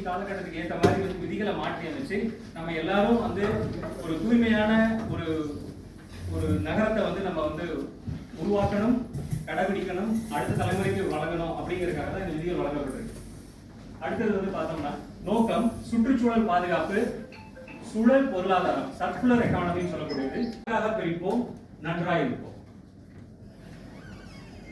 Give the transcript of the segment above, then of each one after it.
காலகட்டத்துக்கு ஏற்ற மாதிரி வந்து விதிகளை மாற்றி அமைச்சு நம்ம எல்லாரும் வந்து ஒரு தூய்மையான ஒரு ஒரு நகரத்தை வந்து நம்ம வந்து உருவாக்கணும், கடைபிடிக்கணும், அடுத்த தலைமுறைக்கு வழங்கணும் அப்படிங்கிறதுக்காக தான் இந்த விதிகள் வழங்கப்பட்டிருக்கு. அடுத்தது வந்து பார்த்தோம்னா நோக்கம் சுற்றுச்சூழல் பாதுகாப்பு, சூழல் பொருளாதாரம், சர்க்குலர் எக்கானமின்னு சொல்லக்கூடியது. பிரிப்போம், நன்றாக இருப்போம்.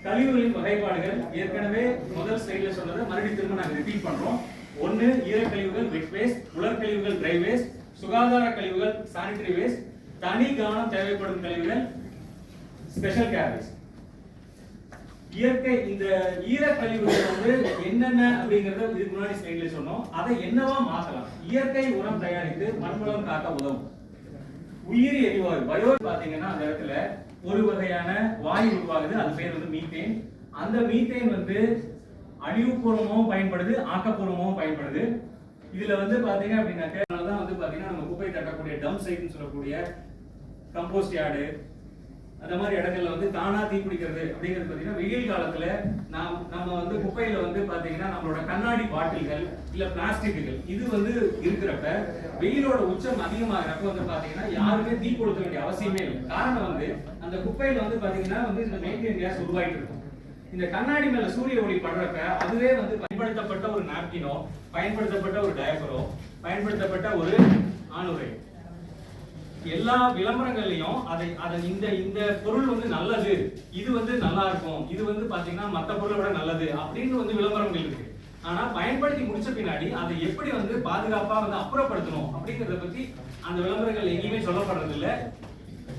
கழிவுகளின் வகைப்பாடுகள் ஏற்கனவே முதல் ஸ்லைட்ல சொன்னதை மறுபடியும் திரும்ப நாங்க ரிப்பீட் பண்றோம். ஒன்னு ஈரக்கழிவுகள் வெட் வேஸ்ட், உலர்கழிவுகள் ட்ரை வேஸ்ட், சுகாதார கழிவுகள் சானிட்டரி வேஸ்ட், தனி கவனம் தேவைப்படும் கழிவுகள் ஸ்பெஷல் கேர் வேஸ்ட். இயற்கை இந்த ஈரக்கழிவுகள் வந்து என்னென்ன அப்படிங்கறத இதுக்கு முன்னாடி ஸ்லைட்ல சொன்னோம். அதை என்னவா மாற்றலாம்? இயற்கை உரம் தயாரித்து மண்வளம் காக்க உதவும். உயிரி எரிவாயு பயோ பாத்தீங்கன்னா அந்த இடத்துல ஒரு வகையான வாயு உருவாகுது, அது பேர் வந்து மீத்தேன். அந்த மீத்தேன் வந்து அழிவுபூர்வமாகவும் பயன்படுது, ஆக்கப்பூர்வமாகவும் பயன்படுது. இதுல வந்து பாத்தீங்க அப்படின்னாக்க அதனாலதான் வந்து பாத்தீங்கன்னா நம்ம குப்பை தட்டக்கூடிய டம்ப் சைட்னு சொல்லக்கூடிய கம்போஸ்ட் யார்டு அந்த மாதிரி இடங்கள்ல வந்து தானா தீப்பிடிக்கிறது அப்படிங்கிறது பாத்தீங்கன்னா வெயில் காலத்துல நம்ம வந்து குப்பையில வந்து பாத்தீங்கன்னா நம்மளோட கண்ணாடி பாட்டில்கள் இல்ல பிளாஸ்டிக்குகள் இது வந்து இருக்கிறப்ப வெயிலோட உச்சம் அதிகமாகிறப்ப வந்து பாத்தீங்கன்னா யாருமே தீ கொளுத்த வேண்டிய அவசியமே இல்லை. காரணம் வந்து அந்த குப்பையில வந்து பாத்தீங்கன்னா வந்து இந்த மீத்தேன் கேஸ் உருவாயிட்டு இருக்கும். இந்த கண்ணாடி மேல சூரிய ஒளி படுறப்ப அதுவே வந்து பயன்படுத்தப்பட்ட ஒரு நாப்கினோ, பயன்படுத்தப்பட்ட ஒரு டயப்பரோ, பயன்படுத்தப்பட்ட ஒரு ஆணுரை எல்லா விளம்பரங்கள்லயும் அதை இந்த பொருள் வந்து நல்லது, இது வந்து நல்லா இருக்கும், இது வந்து பாத்தீங்கன்னா மத்த பொருளை விட நல்லது அப்படின்னு வந்து விளம்பரங்கள் இருக்கு. ஆனா பயன்படுத்தி முடிச்ச பின்னாடி அதை எப்படி வந்து பாதுகாப்பா வந்து அப்புறப்படுத்தணும் அப்படிங்கறத பத்தி அந்த விளம்பரங்கள் எங்கேயுமே சொல்லப்படுறது இல்ல.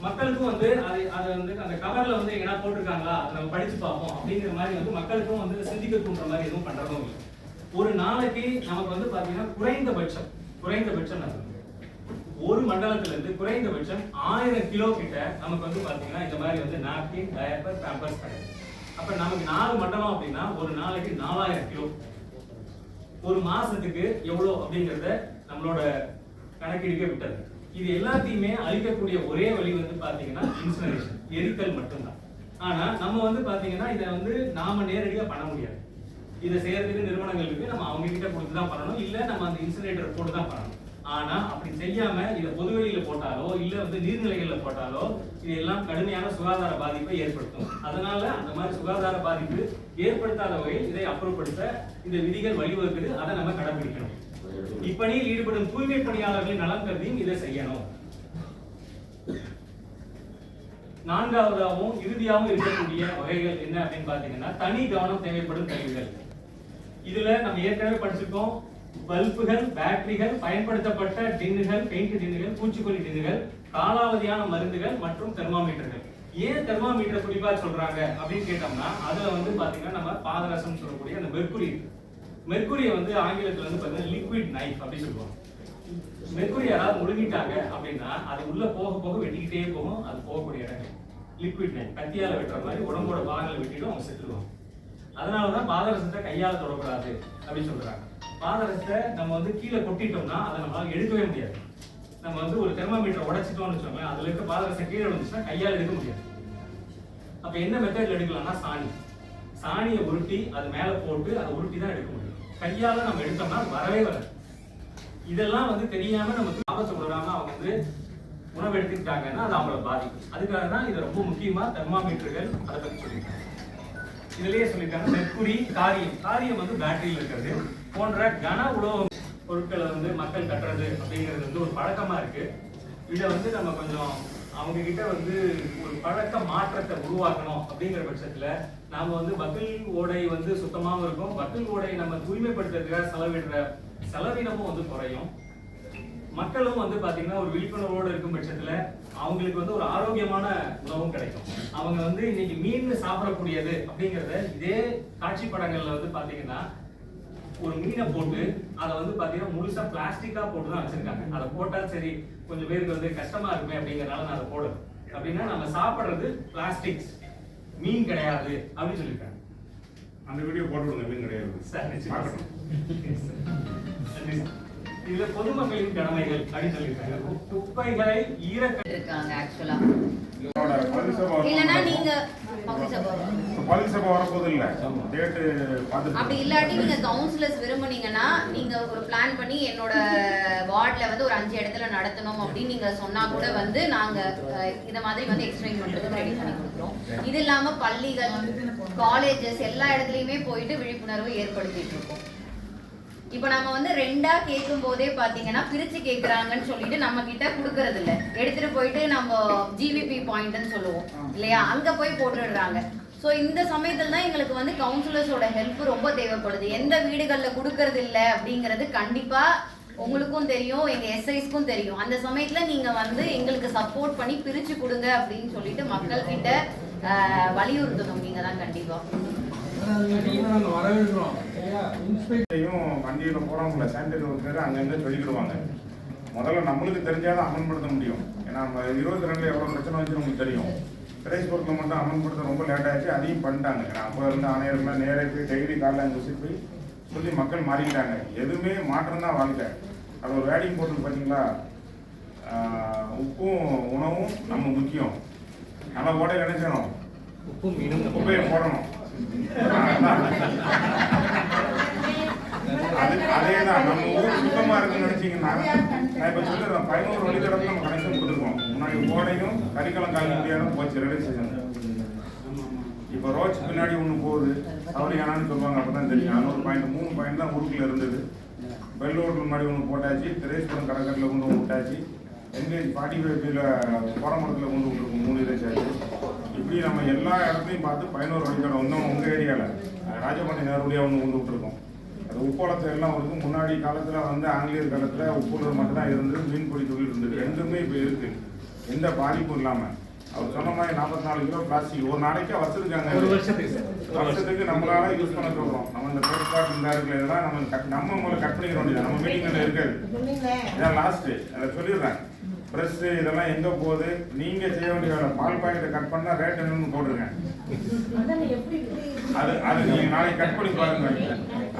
மக்களுக்கும் வந்து அதை வந்து அந்த கவர்ல வந்து எங்கன்னா போட்டிருக்காங்களா அதை நம்ம படிச்சு பார்ப்போம் அப்படிங்கிற மாதிரி வந்து மக்களுக்கும் வந்து சிந்திக்க தூண்டுற மாதிரி எதுவும் பண்றதும் இல்லை. ஒரு நாளைக்கு நமக்கு வந்து பாத்தீங்கன்னா குறைந்தபட்சம் ஒரு மண்டலத்துல இருந்து குறைந்தபட்சம் 1000 கிலோ கிட்ட நமக்கு வந்து பாத்தீங்கன்னா இந்த மாதிரி வந்து நாப்கின், டயப்பர், பேம்பர்ஸ் கிடையாது. அப்ப நமக்கு 4 மண்டலம் அப்படின்னா ஒரு நாளைக்கு 4000 கிலோ. ஒரு மாசத்துக்கு எவ்வளவு அப்படிங்கறத நம்மளோட கணக்கெடுக்க விட்டது. இது எல்லாத்தையுமே அழிக்கக்கூடிய ஒரே வழி வந்து பாத்தீங்கன்னா இன்சினரேஷன், எரித்தல் மட்டும்தான். ஆனா நம்ம வந்து பாத்தீங்கன்னா இதை வந்து நாம நேரடியா பண்ண முடியாது. இதை செய்யறதுக்கு நிறுவனங்கள் இருக்கு, நம்ம அவங்க கிட்ட கொடுத்து தான் பண்ணணும், இல்ல நம்ம அந்த இன்சினரேட்டர் போட்டு தான் பண்ணணும். ஆனா அப்படி செய்யாம இதை பொதுவெளியில போட்டாலோ இல்ல வந்து நீர்நிலைகள்ல போட்டாலோ இது எல்லாம் கடுமையான சுகாதார பாதிப்பை ஏற்படுத்தும். அதனால அந்த மாதிரி சுகாதார பாதிப்பு ஏற்படுத்தாத வகையில் இதை அப்புறப்படுத்த இந்த விதிகள் வழிவகுக்குது. அதை நம்ம கடைபிடிக்கணும். இப்பணியில் ஈடுபடும் தூய்மை பணியாளர்களின் நலன் கருதியும் இதை செய்யணும். நான்காவதாகவும் இறுதியாகவும் இருக்கக்கூடிய வகைகள் என்ன அப்படின்னு பாத்தீங்கன்னா தனி கவனம் தேவைப்படும் கழிவுகள். இதுல நம்ம ஏற்கனவே படிச்சிருக்கோம். பல்புகள், பேட்டரிகள், பயன்படுத்தப்பட்ட டின்னுகள், பெயிண்ட் டின்னுகள், பூச்சிக்கொல்லி டின்னுகள், காலாவதியான மருந்துகள் மற்றும் தெர்மாமீட்டர்கள். ஏன் தெர்மாமீட்டர் குறிப்பா சொல்றாங்க அப்படின்னு கேட்டோம்னா அதுல வந்து பாத்தீங்கன்னா நம்ம பாதரசம் சொல்லக்கூடிய அந்த மெர்க்குரியை வந்து ஆங்கிலத்துல வந்து பாத்தீங்கன்னா லிக்விட் நைஃப் அப்படின்னு சொல்லுவாங்க. மெர்க்குரி யாராவது முழுங்கிட்டாங்க அப்படின்னா அது உள்ள போக போக வெட்டிக்கிட்டே போகும். அது போகக்கூடிய இடங்கள் லிக்விட் நைஃப் கத்தியால வெட்டுற மாதிரி உடம்போட பாகங்களை வெட்டிட்டு அவங்க செத்துருவாங்க. அதனாலதான் பாதரசத்தை கையால தொடக்கூடாது அப்படின்னு சொல்றாங்க. பாதரசத்தை நம்ம வந்து கீழே கொட்டிட்டோம்னா அதை நம்மளால எடுக்கவே முடியாது. நம்ம வந்து ஒரு தெர்மாமீட்டர் உடைச்சிட்டோம்னு வச்சோங்களேன், அதுல இருக்க பாதரசம் கீழே விழுந்துச்சுன்னா கையால் எடுக்க முடியாது. அப்ப என்ன மெத்தட்ல எடுக்கலாம்னா சாணியை உருட்டி அது மேல போட்டு அதை உருட்டி தான் எடுக்க முடியும். கையால நம்ம எடுத்தோம்னா வரவே வராது. இதெல்லாம் வந்து தெரியாம நமக்கு ஆபத்தை விடாம அவங்க வந்து உணவு எடுத்துக்கிட்டாங்கன்னா அது அவங்கள பாதிக்கும். அதுக்காக தான் இது ரொம்ப முக்கியமா தெர்மாமீட்டர்கள் அதை பத்தி சொல்லியிருக்காங்க. இதுலயே சொல்லியிருக்காங்க மெர்க்குரி, காரியம் வந்து பேட்டரியில் இருக்கிறது போன்ற கன உலோக பொருட்களை வந்து மக்கள் கட்டுறது அப்படிங்கிறது வந்து ஒரு பழக்கமா இருக்கு. இதை வந்து நம்ம கொஞ்சம் அவங்க கிட்ட வந்து ஒரு பழக்க மாற்றத்தை உருவாக்கணும். அப்படிங்கிற பட்சத்துல நாம வந்து பக்கில் ஓடை வந்து சுத்தமாவும் இருக்கும். பக்கில் ஓடை நம்ம தூய்மைப்படுத்துறதுக்காக செலவிடுற செலவினமும் வந்து குறையும். மக்களும் வந்து பாத்தீங்கன்னா ஒரு விழிப்புணர்வோடு இருக்கும் பட்சத்துல அவங்களுக்கு வந்து ஒரு ஆரோக்கியமான உணவும் கிடைக்கும். அவங்க வந்து இன்னைக்கு மீன் சாப்பிடக்கூடியது அப்படிங்கறத இதே காட்சி படங்கள்ல வந்து பாத்தீங்கன்னா ஒரு மீனை போட்டு அதை வந்து பாத்தீங்கன்னா முழுசா பிளாஸ்டிக்கா போட்டு தான் வச்சிருக்காங்க. அதை போட்டா சரி கொஞ்சம் பேருக்கு வந்து கஷ்டமா இருக்குமே அப்படிங்கறதுனால நான் அதை போடுறேன் அப்படின்னா நம்ம சாப்பிடுறது பிளாஸ்டிக்ஸ், மீன் கிடையாது அப்படின்னு சொல்லியிருக்காங்க. அந்த வீடியோ போட்டு விடுங்க, மீன் கிடையாது சார். இதுல பொதுமக்களின் கடமைகள் அப்படின்னு சொல்லியிருக்காங்க. குப்பைகளை இருக்காங்க ஆக்சுவலா இல்லனா நீங்க அப்படி இல்லாட்டி நீங்க கவுன்சிலர்ஸ் விரும்புனீங்கன்னா நீங்க ஒரு பிளான் பண்ணி என்னோட வார்டுல வந்து ஒரு 5 இடத்துல நடத்தணும் அப்படின்னு நீங்க சொன்னா கூட வந்து நாங்க இந்த மாதிரி வந்து எக்ஸ்பிளைன் பண்றதுக்கு ரெடி பண்ணி கொடுக்குறோம். இது இல்லாம பள்ளிகள், காலேஜஸ் எல்லா இடத்துலயுமே போயிட்டு விழிப்புணர்வு ஏற்படுத்திட்டு இருக்கோம். இப்ப நம்ம வந்து ரெண்டா கேட்கும் போதே பாத்தீங்கன்னா பிரிச்சு கேக்குறாங்கன்னு சொல்லிட்டு நம்ம கிட்ட குடுக்கறது இல்ல, எடுத்துட்டு போயிட்டு நம்ம ஜிவிபி பாயிண்ட்னு சொல்லுவோம் இல்லையா, அங்க போய் போட்டுடுறாங்க. ஸோ இந்த சமயத்துல தான் எங்களுக்கு வந்து கவுன்சிலர்ஸோட ஹெல்ப் ரொம்ப தேவைப்படுது. எந்த வீடுகள்ல கொடுக்கறது இல்ல அப்படிங்கிறது கண்டிப்பா உங்களுக்கும் தெரியும், எங்க எஸ்ஐஸ்க்கும் தெரியும். அந்த சமயத்துல நீங்க வந்து எங்களுக்கு சப்போர்ட் பண்ணி பிரிச்சு கொடுங்க அப்படின்னு சொல்லிட்டு மக்கள் கிட்ட வலியுறுத்தணும். நீங்க தான் கண்டிப்பா வண்டியில போறவங்கள சானிடரி ஒர்க்கர் அங்கங்க சொல்லிக்கிடுவாங்க. முதல்ல நம்மளுக்கு தெரிஞ்சாதான் அமல்படுத்த முடியும். ஏன்னா நம்ம 22 எவ்வளவு பிரச்சனை வச்சு நமக்கு தெரியும். பிரைஸ் பொருட்களை மட்டும் அமல்படுத்த ரொம்ப லேட் ஆச்சு, அதையும் பண்ணிட்டாங்க. அப்போ இருந்த ஆணையர்கள்லாம் நேரே போய் டெய்லி காலைல அங்கே விசிட் போய் சொல்லி மக்கள் மாறிக்கிட்டாங்க. எதுவுமே மாற்றம் தான் வாழ்க்கை. அது ஒரு வேடிங் போட்டு பார்த்தீங்களா, உப்பும் உணவும் நம்ம முக்கியம். நல்லா ஓடையில் நினைச்சணும், உப்பும் மீனும் உப்பையை போடணும். அதேதான் நம்ம ஊர் சுத்தமா இருக்குன்னு நினைச்சீங்கன்னா, நான் இப்ப சொல்லிடுறேன், 11 வழித்தடத்துல நம்ம கனெக்ஷன் கொடுத்துருக்கோம். முன்னாடி ஓடையும் கரிக்கலம் கால முடியாத போச்சு ரெடிஸ்டேஷன். இப்ப ரோச் பின்னாடி ஒண்ணு போகுது, சௌரியானான்னு சொல்லுவாங்க, அப்பதான் தெரியும். 3 பாயிண்ட் தான் ஊருக்குள்ள இருந்தது. பெல்லூர் முன்னாடி ஒண்ணு போட்டாச்சு, திரேஸ்வரம் கடற்கரையில கொண்டு விட்டாச்சு, எங்கேஜ் 45 கோரமரத்துல கொண்டு விட்டுருக்கோம் 3 இதாச்சு. இப்படி நம்ம எல்லா இடத்துலையும் பார்த்து 11 வழித்தடம் வந்தோம். உங்க ஏரியால ராஜபாண்டி நேரடியாக ஒன்று கொண்டு விட்டுருக்கோம். அது உப்பளத்தை எல்லாம் வந்து முன்னாடி காலத்துல வந்து ஆங்கிலேயர் காலத்துல உப்புலர் மட்டும் தான் இருந்தது, மீன்பிடி தொழில் இருந்தது. ரெண்டுமே இப்போ இருக்கு, எந்த பாதிப்பும் இல்லாம. அவர் சொன்ன மாதிரி 44 கிலோ பிளாஸ்டிக் ஒரு நாளைக்கு வச்சிருக்காங்க. வருஷத்துக்கு நம்மளால யூஸ் பண்ண சொல்றோம். நம்ம இந்த பேஸ்பாட் இந்த இருக்கிற இதெல்லாம் நம்ம முதல்ல கட் பண்ணிக்க வேண்டியது. நம்ம மீட்டிங்ல இருக்காது, இதான் லாஸ்ட். அதை சொல்லிடுறேன். ப்ரெஸ் இதெல்லாம் எங்க போகுது, நீங்க செய்ய வேண்டிய பால் பாக்கெட்டை கட் பண்ணா ரேட் என்னன்னு போட்டுருங்க. அது நீங்க நாளைக்கு கட் பண்ணி பாருங்க.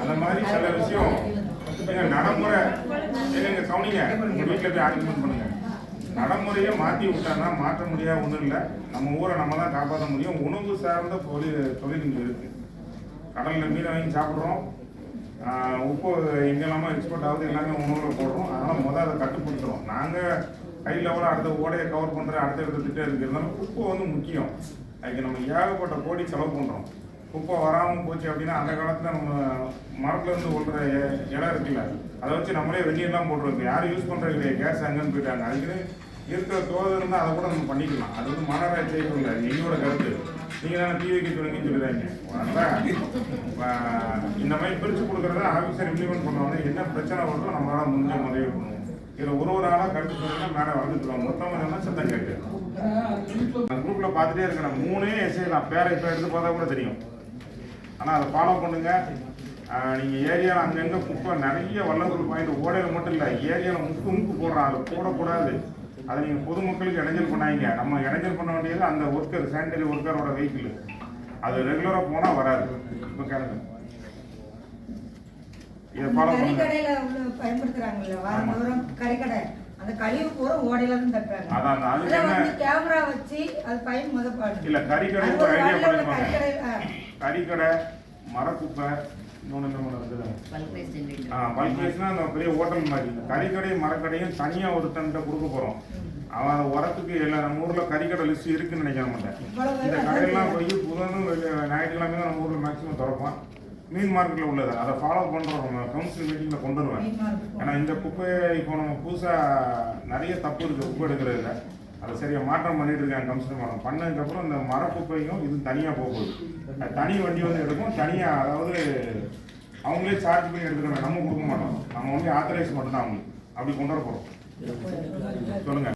அந்த மாதிரி சில விஷயம் நடைமுறை எங்க கவனிங்க. உங்க வீட்டுல போய் ஆர்குமெண்ட் பண்ணுங்க. நடைமுறையை மாற்றி விட்டாங்கன்னா மாற்ற முடியாது ஒன்றும் இல்லை. நம்ம ஊரை நம்ம தான் காப்பாற்ற முடியும். உணவு சார்ந்த தொழில் இங்கே இருக்கு. கடலில் மீனை வாங்கி சாப்பிட்றோம், உப்பு எங்கெல்லாமோ எக்ஸ்போர்ட் ஆகுது, எல்லாமே உணவில் போடுறோம். அதனால் முதல் அதை கட்டுப்படுத்துகிறோம். நாங்கள் ஹை லெவலில் அடுத்த ஓடையை கவர் பண்ணுற அடுத்த திட்டம் இருக்கிறதுனால குப்பை வந்து முக்கியம். அதுக்கு நம்ம ஏகப்பட்ட கோடி செலவு பண்ணுறோம். குப்பை வராமல் போச்சு அப்படின்னா அந்த காலத்தில் நம்ம மரத்துலேருந்து ஓடுற இடம் இருக்குல்ல, அதை வச்சு நம்மளே வெந்நீர்லாம் போட்டுருக்கோம். யாரும் யூஸ் பண்ணுறது இல்லையா, கேஸ் அங்கன்னு போயிட்டாங்க. அதுக்குன்னு இருக்கிற தோது இருந்தால் அதை கூட நம்ம பண்ணிக்கலாம். அது வந்து மனராய் செய்யணும் இல்லை, எங்களோட கருத்து. நீங்கள் தானே தீ வைக்க சொல்லுங்கன்னு சொல்லிடுறாங்க. இந்த மாதிரி பிரித்து கொடுக்குறத ஆஃபீஸர் இம்ப்ளிமெண்ட் பண்ணுவாங்க. என்ன பிரச்சனை வருதோ நம்மளால முடிஞ்ச முறையை பண்ணுவோம். இதில் ஒரு ஆளாக கருத்து சொல்லுங்க, மேடம் வந்துட்டுருவாங்க. மொத்தம் என்னன்னா சத்தம் கேட்கு. குரூப்பில் பார்த்துட்டே இருக்கணும். 3 எஸ்ஐ தான், பேரை இப்போ எடுத்து பார்த்தா கூட தெரியும். ஆனால் அதை ஃபாலோ பண்ணுங்க. நீங்கள் ஏரியாவில் அங்கங்கே குப்பை நிறைய வல்லங்குள் பாயிண்ட் ஓடையில் மட்டும் இல்லை, ஏரியாவில் முக்கு போடுறான். அதை போடக்கூடாது. அதை நீங்கள் பொதுமக்களுக்கு இடைஞ்சல் பண்ணாங்க. நம்ம இடைஞ்சல் பண்ண வேண்டியது அந்த ஒர்க்கர், சானிடரி ஒர்க்கரோட வெஹிக்கிள். அது ரெகுலராக போனால் வராது. இப்போ கேளுங்க, இதை ஃபாலோ பண்ணுங்க. பயன்படுத்துறாங்கல்ல வாரந்தோறும் கறிக்கடை, அந்த கழிவு பூரா ஓடையில இருந்து தட்டுறாங்க. அதான் அதுக்கு என்ன கேமரா வச்சு அது பயன் முதப்பாடு இல்ல. கறிக்கடை ஒரு ஐடியா பண்ணிருக்காங்க. கறிக்கடை, மரக்குப்பை, பல்பேஸ்னா அந்த பெரிய ஹோட்டல் மாதிரி. கறிக்கடையும் மரக்கடையும் தனியா ஒருத்தன்ட்ட கொடுக்க போறோம். அவன் உரத்துக்கு நம்ம ஊர்ல கறிக்கடை லிஸ்ட் இருக்குன்னு நினைக்க மாட்டேன். இந்த கடையெல்லாம் போய் புதனும் ஞாயிற்றுக்கிழமை தான் நம்ம ஊர்ல மேக்சிமம் திறப்பான். மீன் மார்க்கெட்ல உள்ளது அதை ஃபாலோ பண்றோம். நம்ம கவுன்சில் மீட்டிங்ல கொண்டு வருவேன். ஏன்னா இந்த குப்பையை இப்போ நம்ம புதுசா நிறைய தப்பு இருக்கு குப்பை எடுக்கிறதுல. அதை சரியா மாற்றம் பண்ணிட்டு இருக்காங்க கவுன்சில் மாற்றம் பண்ணதுக்கப்புறம் இந்த மரக்குப்பையும் இது தனியா போகுது. தனி வண்டி வந்து எடுக்கும் தனியா, அதாவது அவங்களே சார்ஜ் பண்ணி எடுத்துக்கணும். நம்ம கொடுக்க மாட்டோம், நம்ம வந்து ஆத்தரைஸ் மட்டும் தான் அவங்களுக்கு அப்படி கொண்டு வர போறோம். சொல்லுங்க.